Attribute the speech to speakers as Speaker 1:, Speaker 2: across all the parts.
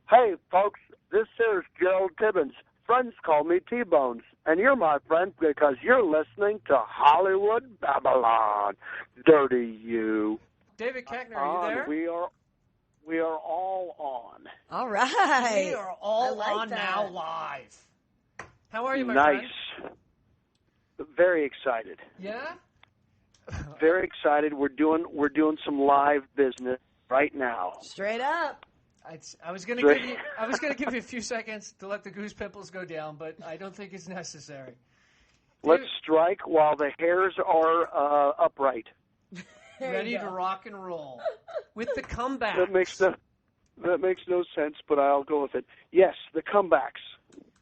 Speaker 1: Hey, folks, this is Gerald Tibbins. Friends call me T-Bones, and you're my friend because you're listening to Hollywood Babylon. Dirty you.
Speaker 2: David Koechner, are you there?
Speaker 1: We are all on.
Speaker 3: All right.
Speaker 2: We are all
Speaker 3: like
Speaker 2: on
Speaker 3: that.
Speaker 2: now live. How are you, my friend?
Speaker 1: Nice. Very excited.
Speaker 2: Yeah?
Speaker 1: Very excited. We're doing some live business right now.
Speaker 3: Straight up.
Speaker 2: I was going to give you a few seconds to let the goose pimples go down, but I don't think it's necessary.
Speaker 1: Let's strike while the hairs are upright.
Speaker 2: Ready to rock and roll with the comebacks.
Speaker 1: That makes no sense, but I'll go with it. Yes, the comebacks.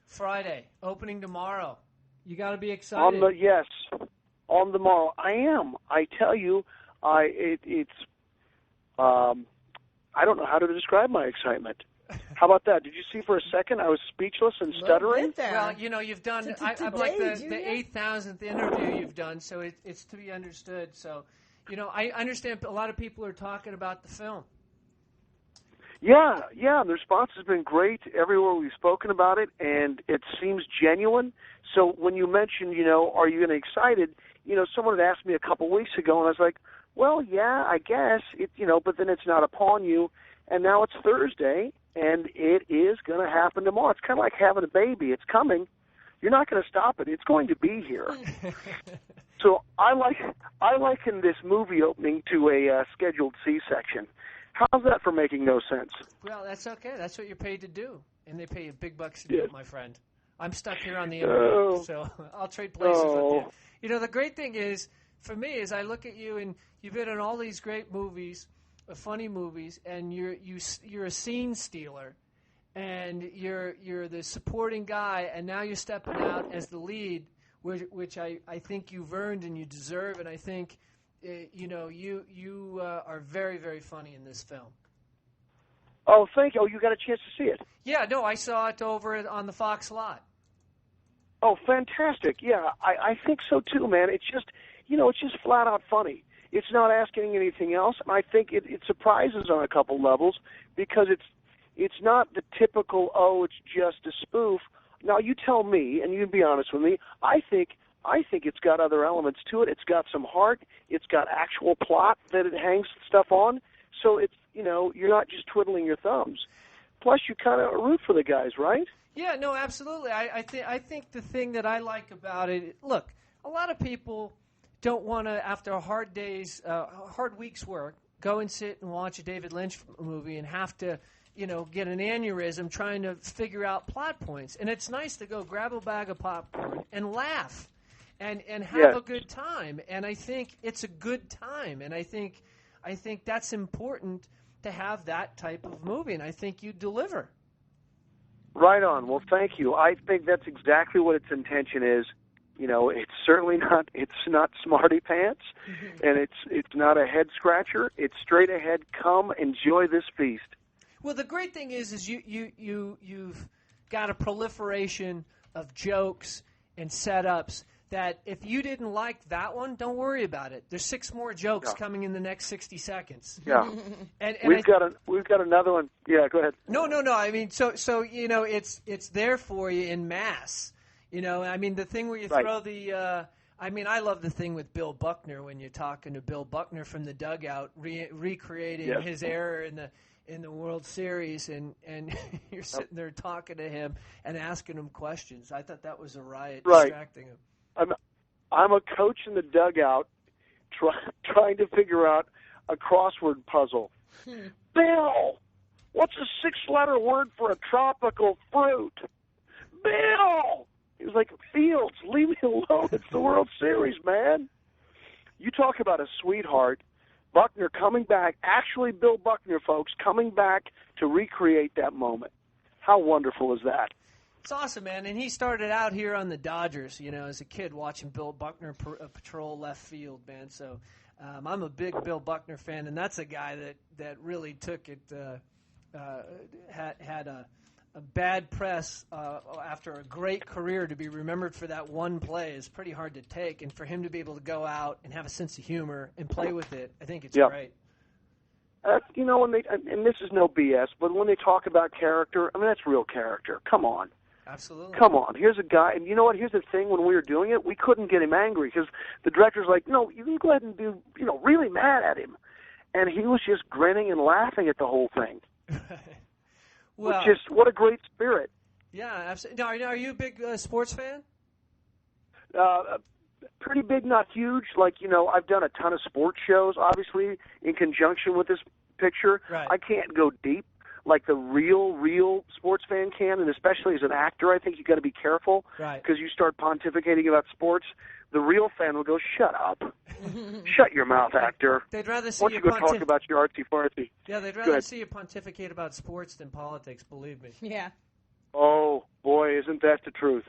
Speaker 2: Friday, opening tomorrow. You got to be excited.
Speaker 1: On tomorrow. I am. I tell you, I don't know how to describe my excitement. How about that? Did you see for a second I was speechless and stuttering?
Speaker 2: Well, you've done. I'm like the 8,000th interview you've done, so it's to be understood. So, I understand a lot of people are talking about the film.
Speaker 1: Yeah, the response has been great everywhere we've spoken about it, and it seems genuine. So when you mentioned, are you getting excited? Someone had asked me a couple weeks ago, and I was like, well, yeah, I guess, but then it's not upon you. And now it's Thursday, and it is going to happen tomorrow. It's kind of like having a baby. It's coming. You're not going to stop it. It's going to be here. So I liken this movie opening to a scheduled C-section. How's that for making no sense?
Speaker 2: Well, that's okay. That's what you're paid to do, and they pay you big bucks to do it, my friend. I'm stuck here on the internet, so I'll trade places with you. The great thing is, for me, is I look at you, and you've been in all these great movies, funny movies, and you're a scene stealer, and you're the supporting guy, and now you're stepping out as the lead, which I think you've earned and you deserve, and I think you are very, very funny in this film.
Speaker 1: Oh, thank you. Oh, you got a chance to see it?
Speaker 2: Yeah, no, I saw it over on the Fox lot.
Speaker 1: Oh, fantastic. Yeah, I think so too, man. It's just, it's just flat out funny. It's not asking anything else, and I think it surprises on a couple levels because it's not the typical, it's just a spoof. Now, you tell me, and you be honest with me, I think it's got other elements to it. It's got some heart. It's got actual plot that it hangs stuff on. So it's, you're not just twiddling your thumbs. Plus, you kind of root for the guys, right?
Speaker 2: Yeah, no, absolutely. I think the thing that I like about it, look, a lot of people don't want to, after a hard week's work, go and sit and watch a David Lynch movie and have to, get an aneurysm trying to figure out plot points. And it's nice to go grab a bag of popcorn and laugh and have a good time. And I think it's a good time. And I think that's important to have that type of movie. And I think you deliver.
Speaker 1: Right on. Well, thank you. I think that's exactly what its intention is. It's certainly not. It's not smarty pants, and it's not a head scratcher. It's straight ahead. Come enjoy this feast.
Speaker 2: Well, the great thing is you've got a proliferation of jokes and setups that if you didn't like that one, don't worry about it. There's 6 more jokes coming in the next 60 seconds.
Speaker 1: Yeah, and we've got another one. Yeah, go ahead.
Speaker 2: No. I mean, so it's there for you in mass. I mean, the thing where you throw the. I love the thing with Bill Buckner when you're talking to Bill Buckner from the dugout, recreating his error in the World Series, and you're sitting there talking to him and asking him questions. I thought that was a riot, distracting him.
Speaker 1: I'm a coach in the dugout trying to figure out a crossword puzzle. Bill, what's a 6-letter word for a tropical fruit? Bill! He was like, Fields, leave me alone. It's the World Series, man. You talk about a sweetheart. Buckner coming back, actually Bill Buckner, folks, coming back to recreate that moment. How wonderful is that?
Speaker 2: It's awesome, man. And he started out here on the Dodgers, as a kid watching Bill Buckner patrol left field, man. So I'm a big Bill Buckner fan, and that's a guy that really took it, had a bad press after a great career to be remembered for that one play is pretty hard to take. And for him to be able to go out and have a sense of humor and play with it, I think it's great.
Speaker 1: you know, when they, and this is no BS, but when they talk about character, I mean, that's real character. Come on.
Speaker 2: Absolutely.
Speaker 1: Come on. Here's a guy, and you know what? Here's the thing. When we were doing it, we couldn't get him angry because the director's like, no, you can go ahead and be, you know, really mad at him. And he was just grinning and laughing at the whole thing.
Speaker 2: Well,
Speaker 1: just, what a great spirit.
Speaker 2: Yeah, absolutely. Now, are you a big sports fan?
Speaker 1: Pretty big, not huge. Like, you know, I've done a ton of sports shows, obviously, in conjunction with this picture.
Speaker 2: Right.
Speaker 1: I can't go deep like the real sports fan can, and especially as an actor, I think you got to be careful.
Speaker 2: Right.
Speaker 1: Because you start pontificating about sports, the real fan will go, shut up. Shut your mouth, actor.
Speaker 2: They'd rather see
Speaker 1: Why don't you go talk about your artsy-fartsy?
Speaker 2: Yeah, they'd rather see you pontificate about sports than politics, believe me.
Speaker 3: Yeah.
Speaker 1: Oh, boy, isn't that the truth?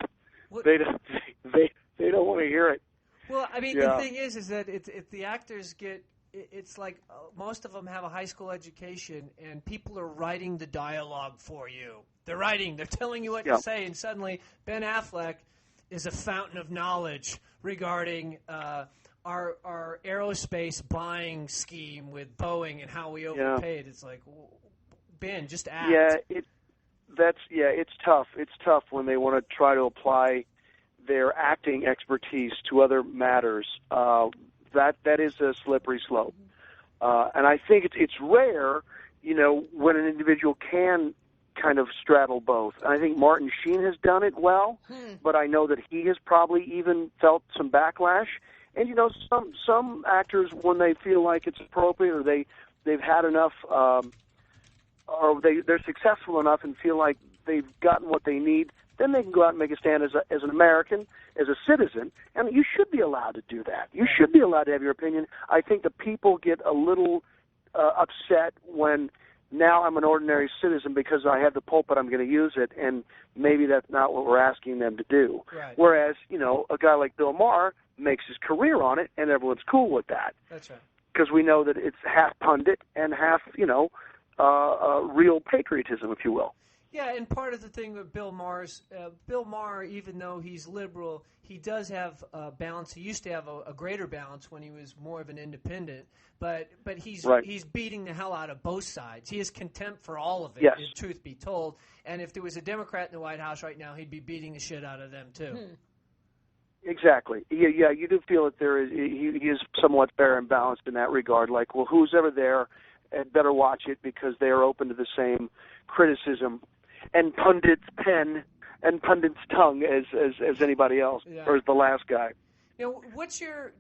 Speaker 2: What?
Speaker 1: They don't want to hear it.
Speaker 2: Well, I mean,
Speaker 1: Yeah.
Speaker 2: the thing is that if the actors get, it's like most of them have a high school education, and people are writing the dialogue for you. They're telling you what to say, and suddenly Ben Affleck is a fountain of knowledge regarding our aerospace buying scheme with Boeing and how we overpaid. It's like, Ben, just act.
Speaker 1: Yeah, it's tough. It's tough when they want to try to apply their acting expertise to other matters. That is a slippery slope. And I think it's rare, you know, when an individual can kind of straddle both. And I think Martin Sheen has done it well, but I know that he has probably even felt some backlash. And, you know, some actors, when they feel like it's appropriate or they've had enough, or they're successful enough and feel like they've gotten what they need, then they can go out and make a stand as an American, as a citizen, and you should be allowed to do that. You should be allowed to have your opinion. I think the people get a little upset when now I'm an ordinary citizen because I have the pulpit, I'm going to use it, and maybe that's not what we're asking them to do.
Speaker 2: Right.
Speaker 1: Whereas, you know, a guy like Bill Maher makes his career on it, and everyone's cool with that.
Speaker 2: That's right.
Speaker 1: Because we know that it's half pundit and half, you know, real patriotism, if you will.
Speaker 2: Yeah, and part of the thing with Bill Maher, even though he's liberal, he does have a balance. He used to have a greater balance when he was more of an independent, but he's beating the hell out of both sides. He has contempt for all of it, if truth be told. And if there was a Democrat in the White House right now, he'd be beating the shit out of them too.
Speaker 1: Exactly. Yeah, you do feel that he is somewhat fair and balanced in that regard. Like, well, who's ever there had better watch it because they are open to the same criticism and pundit's pen and pundit's tongue as anybody else, or as the last guy.
Speaker 2: You know, what's your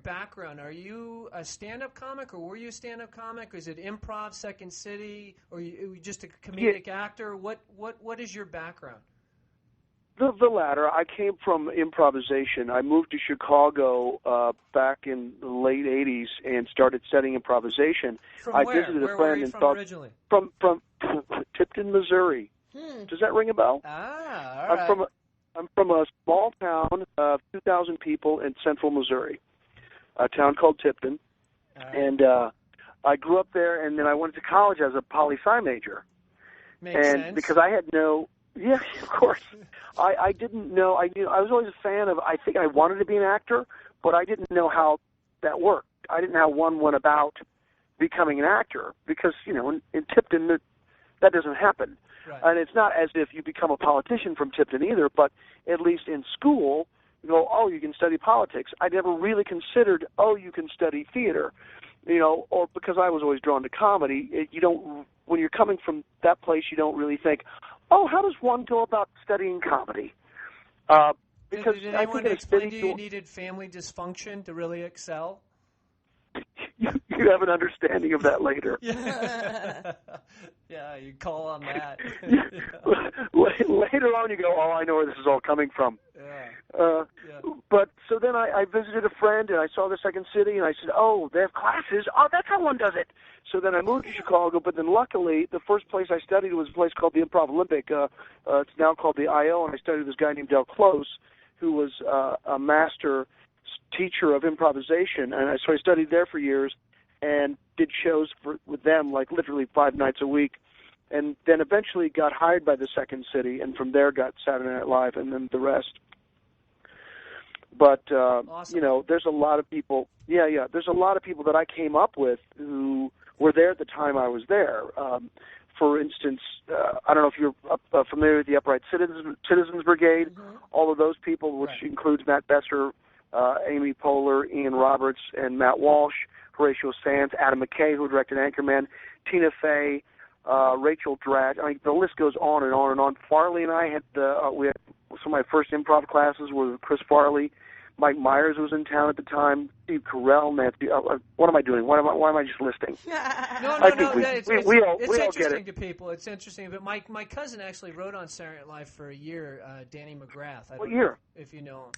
Speaker 2: background? Are you a stand-up comic, or were you a stand-up comic? Or is it improv, Second City, or are you just a comedic actor? What is your background?
Speaker 1: The latter. I came from improvisation. I moved to Chicago back in the late '80s and started studying improvisation.
Speaker 2: From where?
Speaker 1: Visited a
Speaker 2: Where
Speaker 1: friend
Speaker 2: were you
Speaker 1: and
Speaker 2: from
Speaker 1: thought
Speaker 2: originally?
Speaker 1: From Tipton, Missouri. Does that ring a bell?
Speaker 2: Ah, all right.
Speaker 1: I'm from a small town of 2,000 people in central Missouri, a town called Tipton, and I grew up there. And then I went to college as a poli-sci major.
Speaker 2: Makes sense.
Speaker 1: Because I had no. Yeah, of course. I didn't know. I was always a fan of. I think I wanted to be an actor, but I didn't know how that worked. I didn't know how one went about becoming an actor because, you know, in Tipton that doesn't happen.
Speaker 2: Right.
Speaker 1: And it's not as if you become a politician from Tipton either. But at least in school, you go, oh, you can study politics. I never really considered, oh, you can study theater, you know, or because I was always drawn to comedy. You don't. When you're coming from that place, you don't really think, oh, how does one go about studying comedy? Because
Speaker 2: did
Speaker 1: I
Speaker 2: anyone
Speaker 1: think
Speaker 2: explain to you needed family dysfunction to really excel?
Speaker 1: You have an understanding of that later.
Speaker 2: Yeah, you call on that.
Speaker 1: Later on, you go, oh, I know where this is all coming from. But so then I visited a friend, and I saw the Second City, and I said, oh, they have classes. Oh, that's how one does it. So then I moved to Chicago, but then luckily, the first place I studied was a place called the Improv Olympic. It's now called the I.O., and I studied with this guy named Del Close, who was a master teacher of improvisation. And so I studied there for years and did shows with them, like literally 5 nights a week. And then eventually got hired by the Second City, and from there got Saturday Night Live, and then the rest. But,
Speaker 2: awesome.
Speaker 1: you know, there's a lot of people, there's a lot of people that I came up with who were there at the time I was there. For instance, I don't know if you're familiar with the Upright Citizens Brigade, all of those people, which includes Matt Besser, Amy Poehler, Ian Roberts, and Matt Walsh, Horatio Sands, Adam McKay, who directed Anchorman, Tina Fey, Rachel Dratch. I mean, the list goes on and on and on. Farley and I had we had some of my first improv classes with Chris Farley. Mike Myers was in town at the time. Steve Carell, Nancy. What am I doing? Why am I just listing?
Speaker 2: No. It's interesting to people. It's interesting. But my cousin actually wrote on Saturday Night Live for a year. Danny McGrath.
Speaker 1: What year?
Speaker 2: If you know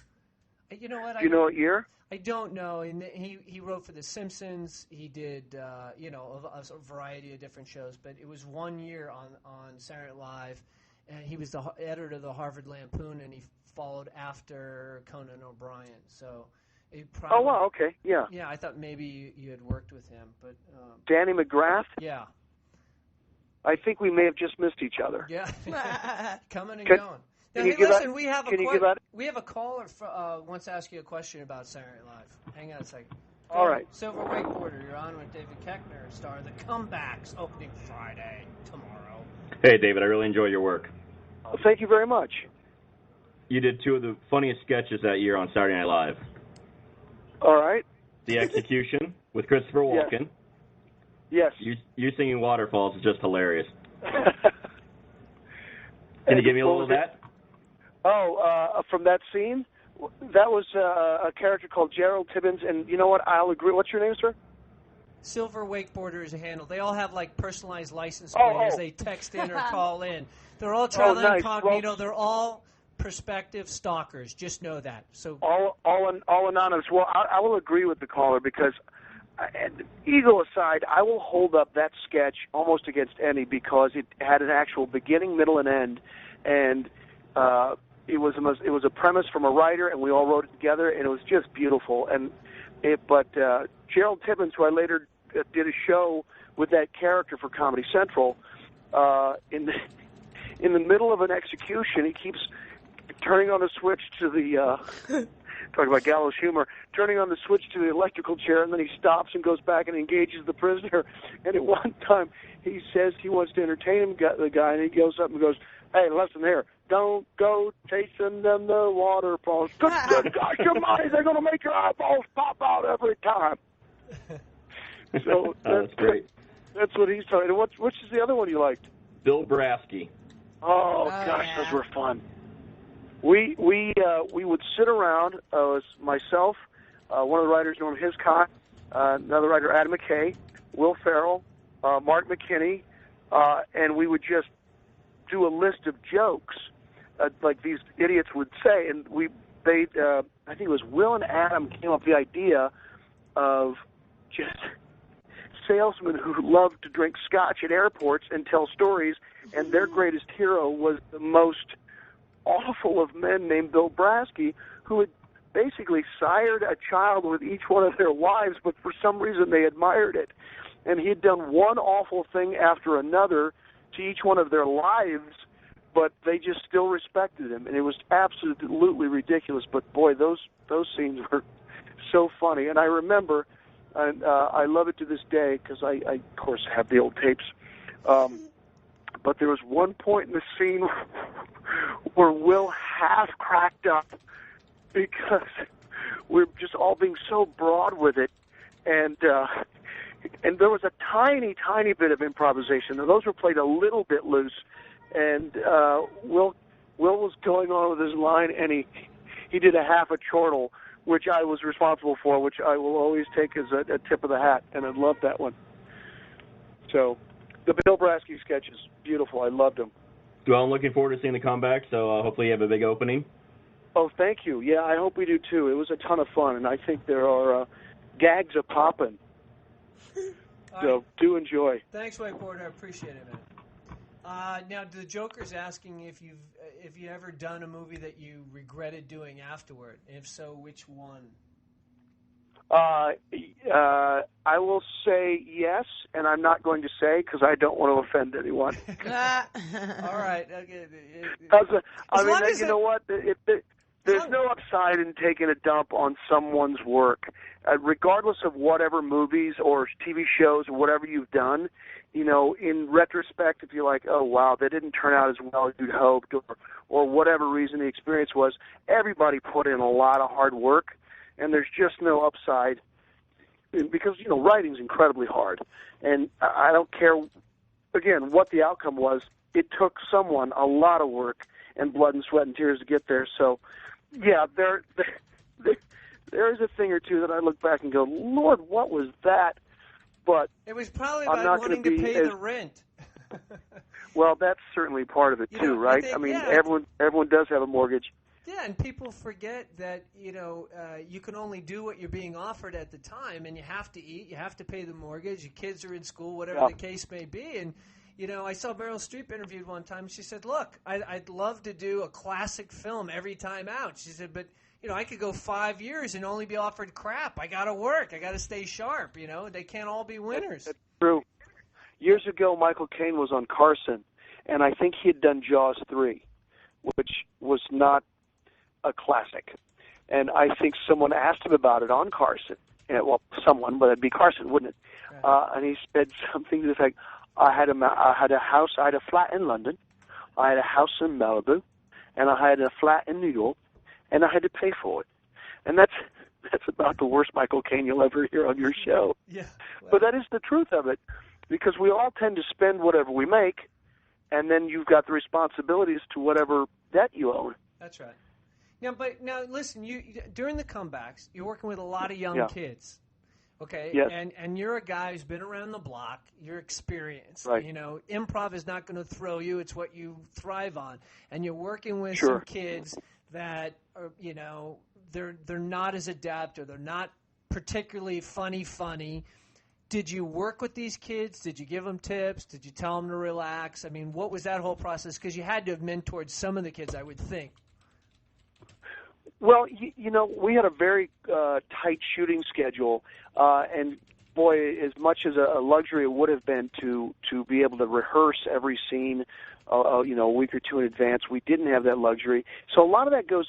Speaker 2: him. You know what?
Speaker 1: Do you know what year?
Speaker 2: I don't know. And he wrote for The Simpsons. He did a variety of different shows. But it was 1 year on Saturday Night Live, and he was the editor of the Harvard Lampoon, and he followed after Conan O'Brien. So it probably,
Speaker 1: oh wow, okay, yeah.
Speaker 2: Yeah, I thought maybe you had worked with him, but
Speaker 1: Danny McGrath.
Speaker 2: Yeah.
Speaker 1: I think we may have just missed each other.
Speaker 2: Yeah, coming and going. Now, hey, listen, we have a caller wants to ask you a question about Saturday Night Live. Hang on a second.
Speaker 1: All right.
Speaker 2: Silver Wakeboarder, you're on with David Koechner, star of The Comebacks, opening Friday, tomorrow.
Speaker 4: Hey, David, I really enjoy your work.
Speaker 1: Thank you very much.
Speaker 4: You did two of the funniest sketches that year on Saturday Night Live.
Speaker 1: All right.
Speaker 4: The Execution with Christopher Walken.
Speaker 1: Yes.
Speaker 4: You singing Waterfalls is just hilarious. Can you give me a little of that?
Speaker 1: Oh, from that scene? That was a character called Gerald Tibbins, and you know what? I'll agree. What's your name, sir?
Speaker 2: Silver Wakeboarder is a handle. They all have, like, personalized license plates. They text in or call in. They're all traveling incognito. Well, they're all prospective stalkers. Just know that. So
Speaker 1: all anonymous. Well, I will agree with the caller because, ego aside, I will hold up that sketch almost against any because it had an actual beginning, middle, and end, and it was a premise from a writer, and we all wrote it together, and it was just beautiful. But Gerald Tibbins, who I later did a show with that character for Comedy Central, in the middle of an execution, he keeps turning on the switch to the talking about gallows humor, turning on the switch to the electrical chair, and then he stops and goes back and engages the prisoner. And at one time, he says he wants to entertain the guy, and he goes up and goes, "Hey, listen here, don't go chasing them the waterfalls. Good gosh, your money, they're going to make your eyeballs pop out every time." So
Speaker 4: that's great.
Speaker 1: That's what he's talking. Which is the other one you liked?
Speaker 4: Bill Brasky.
Speaker 1: Oh gosh, yeah. Those were fun. We would sit around. It was myself, one of the writers, Norm Hiscock, another writer, Adam McKay, Will Ferrell, Mark McKinney, and we would just do a list of jokes like these idiots would say. And I think it was Will and Adam came up with the idea of just salesmen who loved to drink scotch at airports and tell stories, and their greatest hero was the most awful of men named Bill Brasky, who had basically sired a child with each one of their wives, but for some reason they admired it. And he had done one awful thing after another to each one of their lives, but they just still respected him. And it was absolutely ridiculous. But boy, those scenes were so funny. And I remember, and I love it to this day because I of course have the old tapes. But there was one point in the scene where Will half cracked up because we're just all being so broad with it, and there was a tiny bit of improvisation. Now, those were played a little bit loose, and Will was going on with his line, and he did a half a chortle, which I was responsible for, which I will always take as a tip of the hat, and I loved that one. So the Bill Brasky sketches, beautiful. I loved them.
Speaker 4: Well, I'm looking forward to seeing the comeback, so hopefully you have a big opening.
Speaker 1: Oh, thank you. Yeah, I hope we do, too. It was a ton of fun, and I think there are gags a popping. So do enjoy.
Speaker 2: Thanks, Wakeboarder. I appreciate it, man. Now, the Joker's asking if you ever done a movie that you regretted doing afterward. If so, which one?
Speaker 1: I will say yes, and I'm not going to say because I don't want to offend anyone.
Speaker 2: All right. Okay.
Speaker 1: You know what? There's no upside in taking a dump on someone's work, regardless of whatever movies or TV shows or whatever you've done. You know, in retrospect, if you're like, oh, wow, that didn't turn out as well as you'd hoped, or whatever reason the experience was, everybody put in a lot of hard work, and there's just no upside because, you know, writing's incredibly hard. And I don't care, again, what the outcome was. It took someone a lot of work and blood and sweat and tears to get there. So, yeah, there is a thing or two that I look back and go, Lord, what was that? But
Speaker 2: it was probably about wanting to pay the rent.
Speaker 1: Well, that's certainly part of it too, right? I mean, everyone does have a mortgage.
Speaker 2: Yeah, and people forget that, you know, you can only do what you're being offered at the time, and you have to eat, you have to pay the mortgage, your kids are in school, whatever the case may be. And, you know, I saw Meryl Streep interviewed one time. She said, look, I'd love to do a classic film every time out. She said, but, you know, I could go 5 years and only be offered crap. I got to work. I got to stay sharp, you know. They can't all be winners.
Speaker 1: That's true. Years ago, Michael Caine was on Carson, and I think he had done Jaws 3, which was not a classic. And I think someone asked him about it on Carson. And, well, someone, but it'd be Carson, wouldn't it? Right. And he said something to the effect, I had a flat in London, I had a house in Malibu, and I had a flat in New York, and I had to pay for it. And that's about the worst Michael Caine you'll ever hear on your show.
Speaker 2: Yeah. Well.
Speaker 1: But that is the truth of it, because we all tend to spend whatever we make, and then you've got the responsibilities to whatever debt you own.
Speaker 2: That's right. Now listen, you during the comebacks, you're working with a lot of young kids. Okay,
Speaker 1: yes.
Speaker 2: And you're a guy who's been around the block. You're experienced.
Speaker 1: Right.
Speaker 2: You know, improv is not going to throw you. It's what you thrive on. And you're working with
Speaker 1: Sure.
Speaker 2: some kids that are, you know, they're not as adept, or they're not particularly funny. Did you work with these kids? Did you give them tips? Did you tell them to relax? I mean, what was that whole process? Because you had to have mentored some of the kids, I would think.
Speaker 1: Well, you know, we had a very tight shooting schedule, and boy, as much as a luxury it would have been to be able to rehearse every scene, you know, a week or two in advance, we didn't have that luxury. So a lot of that goes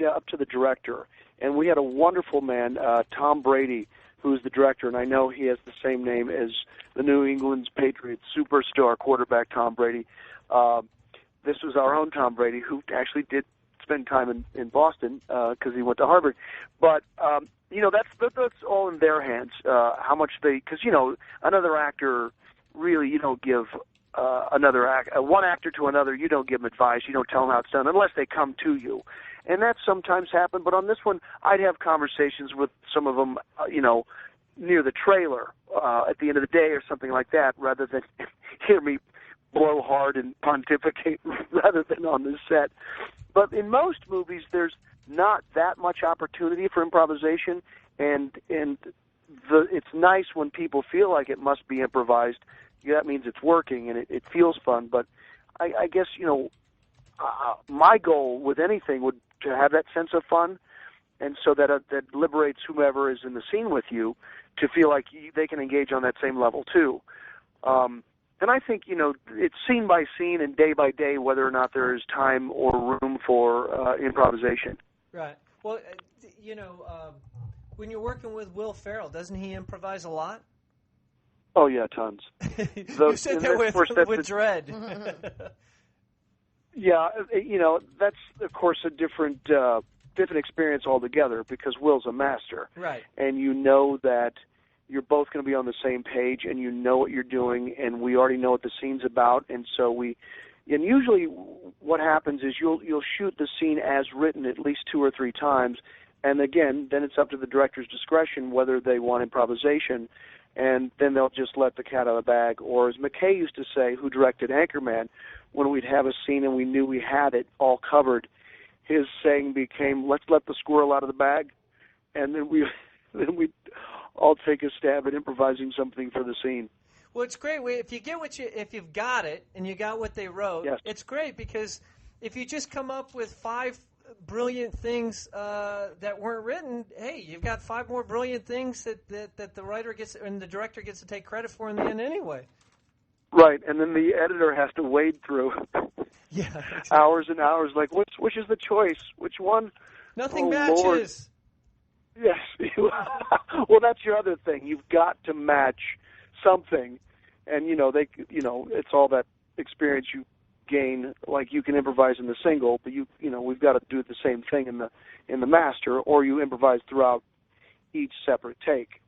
Speaker 1: up to the director, and we had a wonderful man, Tom Brady, who's the director, and I know he has the same name as the New England Patriots superstar quarterback Tom Brady. This was our own Tom Brady, who actually did spend time in Boston because he went to Harvard. But, you know, that's all in their hands, how much because, you know, another actor, really, you don't give one actor to another, you don't give them advice, you don't tell them how it's done, unless they come to you. And that sometimes happened, but on this one, I'd have conversations with some of them, you know, near the trailer at the end of the day or something like that, rather than hear me blow hard and pontificate rather than on the set. But in most movies, there's not that much opportunity for improvisation, and it's nice when people feel like it must be improvised. That means it's working and it feels fun. But I guess, you know, my goal with anything would to have that sense of fun, and so that liberates whomever is in the scene with you to feel like they can engage on that same level too. And I think, you know, it's scene by scene and day by day whether or not there is time or room for improvisation.
Speaker 2: Right. Well, you know, when you're working with Will Ferrell, doesn't he improvise a lot?
Speaker 1: Oh, yeah, tons.
Speaker 2: You said that with dread.
Speaker 1: Yeah, you know, that's, of course, a different experience altogether because Will's a master.
Speaker 2: Right.
Speaker 1: And you know that you're both going to be on the same page, and you know what you're doing, and we already know what the scene's about, and usually what happens is you'll shoot the scene as written at least 2 or 3 times, and again, then it's up to the director's discretion whether they want improvisation, and then they'll just let the cat out of the bag. Or as McKay used to say, who directed Anchorman, when we'd have a scene and we knew we had it all covered, his saying became, let's let the squirrel out of the bag, and then we'd all take a stab at improvising something for the scene.
Speaker 2: Well, it's great if you've got it and you got what they wrote.
Speaker 1: Yes.
Speaker 2: It's great because if you just come up with 5 brilliant things that weren't written, hey, you've got 5 more brilliant things that the writer gets and the director gets to take credit for in the end anyway.
Speaker 1: Right, and then the editor has to wade through
Speaker 2: exactly.
Speaker 1: hours and hours, like which is the choice? Which one
Speaker 2: Nothing matches.
Speaker 1: Lord. Yes. Well, that's your other thing. You've got to match something, and it's all that experience you gain. Like you can improvise in the single, but we've got to do the same thing in the master, or you improvise throughout each separate take.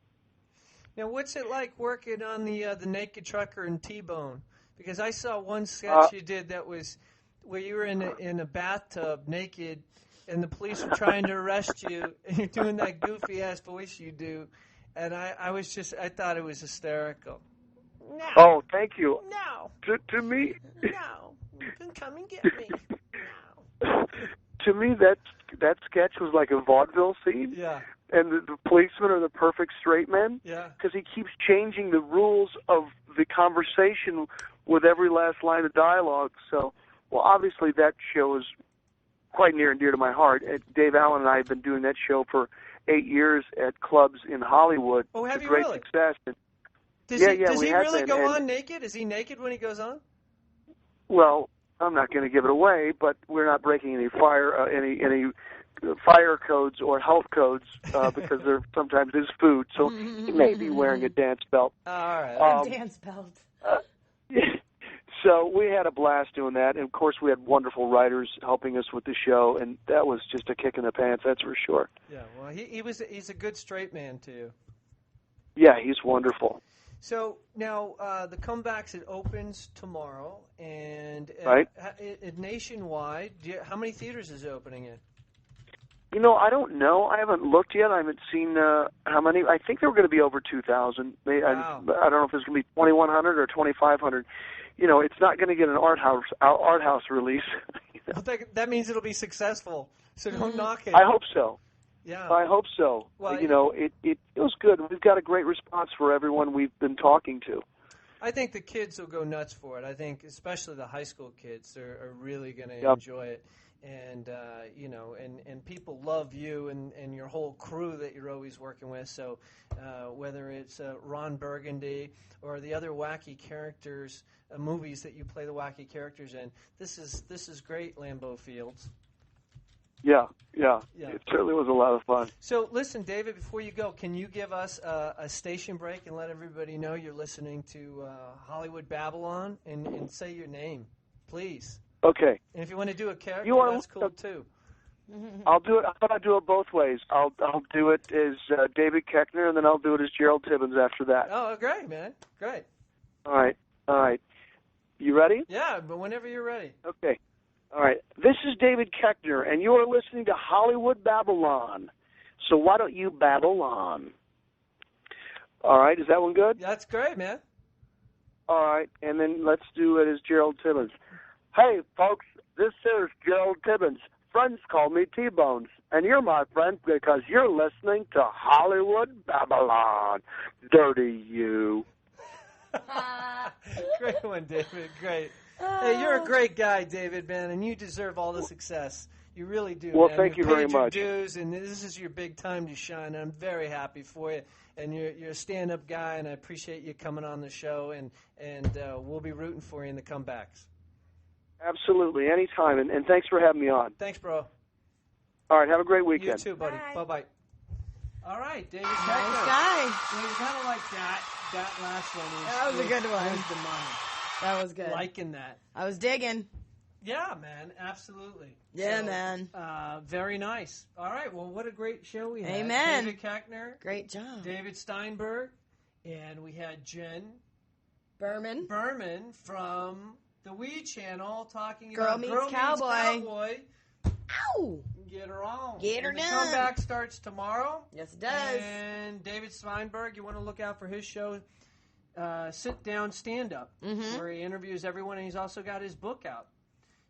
Speaker 2: Now, what's it like working on the Naked Trucker and T-Bone? Because I saw one sketch you did that was where you were in a bathtub naked, and the police were trying to arrest you, and you're doing that goofy-ass voice you do, and I thought it was hysterical. No.
Speaker 1: Oh, thank you.
Speaker 2: No.
Speaker 1: To me...
Speaker 2: No. You can come and get me. No.
Speaker 1: To me, that sketch was like a vaudeville scene.
Speaker 2: Yeah.
Speaker 1: And the policemen are the perfect straight men.
Speaker 2: Yeah.
Speaker 1: Because he keeps changing the rules of the conversation with every last line of dialogue. So, well, obviously that show is quite near and dear to my heart. Dave Allen and I have been doing that show for 8 years at clubs in Hollywood.
Speaker 2: Oh, have
Speaker 1: it's
Speaker 2: you
Speaker 1: great
Speaker 2: really?
Speaker 1: Success.
Speaker 2: Does he really go on naked? Is he naked when he goes on?
Speaker 1: Well, I'm not going to give it away, but we're not breaking any fire codes or health codes because there sometimes is food. So he may be wearing a dance belt.
Speaker 2: All right,
Speaker 3: a dance belt.
Speaker 1: So we had a blast doing that, and of course we had wonderful writers helping us with the show, and that was just a kick in the pants, that's for sure.
Speaker 2: Yeah, well, he's a good straight man too.
Speaker 1: Yeah, he's wonderful.
Speaker 2: So now the Comebacks, it opens tomorrow, and
Speaker 1: right.
Speaker 2: Nationwide, how many theaters is it opening in?
Speaker 1: I don't know. I haven't looked yet. I haven't seen how many. I think there were going to be over 2,000.
Speaker 2: Wow.
Speaker 1: I don't know if there's going to be 2,100 or 2,500. It's not going to get an art house release.
Speaker 2: Well, that means it'll be successful. So don't knock it.
Speaker 1: I hope so.
Speaker 2: Yeah.
Speaker 1: I hope so.
Speaker 2: Well,
Speaker 1: it feels good. We've got a great response for everyone we've been talking to.
Speaker 2: I think the kids will go nuts for it. I think especially the high school kids are really going to enjoy it. And, and people love you and your whole crew that you're always working with. So whether it's Ron Burgundy or the other wacky characters, movies that you play the wacky characters in, this is great, Lambeau Fields.
Speaker 1: Yeah. It certainly was a lot of fun.
Speaker 2: So, listen, David, before you go, can you give us a station break and let everybody know you're listening to Hollywood Babylon and say your name, please?
Speaker 1: Okay.
Speaker 2: And if you want to do a character, that's cool, too.
Speaker 1: I'll do it. I'll do it both ways. I'll do it as David Koechner, and then I'll do it as Gerald Tibbons after that.
Speaker 2: Oh, great, man. Great.
Speaker 1: All right. You ready?
Speaker 2: Yeah, but whenever you're ready.
Speaker 1: Okay. All right. This is David Koechner, and you are listening to Hollywood Babylon. So why don't you babble on? All right. Is that one good?
Speaker 2: That's great, man.
Speaker 1: All right. And then let's do it as Gerald Tibbons. Hey, folks, this is Gerald Tibbons. Friends call me T-Bones, and you're my friend because you're listening to Hollywood Babylon. Dirty you.
Speaker 2: Great one, David. Great. Hey, you're a great guy, David, man, and you deserve all the success. You really do.
Speaker 1: Well,
Speaker 2: man.
Speaker 1: thank you very much.
Speaker 2: Your dues, and this is your big time to shine. And I'm very happy for you. And you're a stand-up guy, and I appreciate you coming on the show. And we'll be rooting for you in the comebacks.
Speaker 1: Absolutely, anytime. And thanks for having me on.
Speaker 2: Thanks, bro.
Speaker 1: All right, have a great weekend.
Speaker 2: You too, buddy. Bye-bye. All right, David.
Speaker 3: Nice guy.
Speaker 2: Well, you kind of like that last one.
Speaker 3: That was a good one.
Speaker 2: Was the money.
Speaker 3: That was good.
Speaker 2: Liking that.
Speaker 3: I was digging.
Speaker 2: Yeah, man, absolutely.
Speaker 3: Yeah, man.
Speaker 2: Very nice. All right, well, what a great show we had.
Speaker 3: Amen.
Speaker 2: David Koechner.
Speaker 3: Great job.
Speaker 2: David Steinberg. And we had Jen
Speaker 3: Berman
Speaker 2: from the Wii Channel talking
Speaker 3: Girl
Speaker 2: about
Speaker 3: Meets
Speaker 2: Girl
Speaker 3: Cowboy.
Speaker 2: Meets Cowboy.
Speaker 3: Ow!
Speaker 2: Get her on.
Speaker 3: Get her
Speaker 2: and
Speaker 3: done.
Speaker 2: The comeback starts tomorrow.
Speaker 3: Yes, it does.
Speaker 2: And David Steinberg, you want to look out for his show, Sit Down, Stand Up, where he interviews everyone, and he's also got his book out.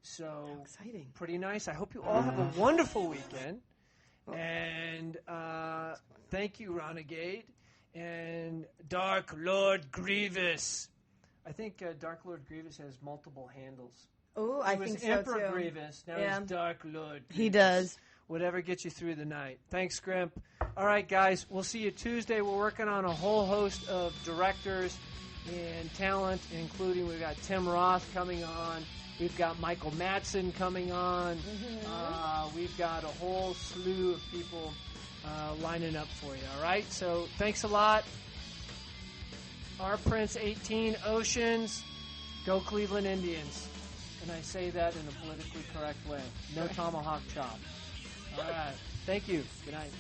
Speaker 2: So
Speaker 3: how exciting.
Speaker 2: Pretty nice. I hope you all have a wonderful weekend. And thank you, Renegade. And Dark Lord Grievous. I think Dark Lord Grievous has multiple handles.
Speaker 3: Oh, I think so,
Speaker 2: Emperor
Speaker 3: too.
Speaker 2: Grievous. Now he's Dark Lord Grievous.
Speaker 3: He does.
Speaker 2: Whatever gets you through the night. Thanks, Scrimp. All right, guys. We'll see you Tuesday. We're working on a whole host of directors and talent, including we've got Tim Roth coming on. We've got Michael Madsen coming on. We've got a whole slew of people lining up for you, all right? So thanks a lot. Our Prince 18 Oceans. Go Cleveland Indians. And I say that in a politically correct way. No tomahawk chop. All right. Thank you. Good night.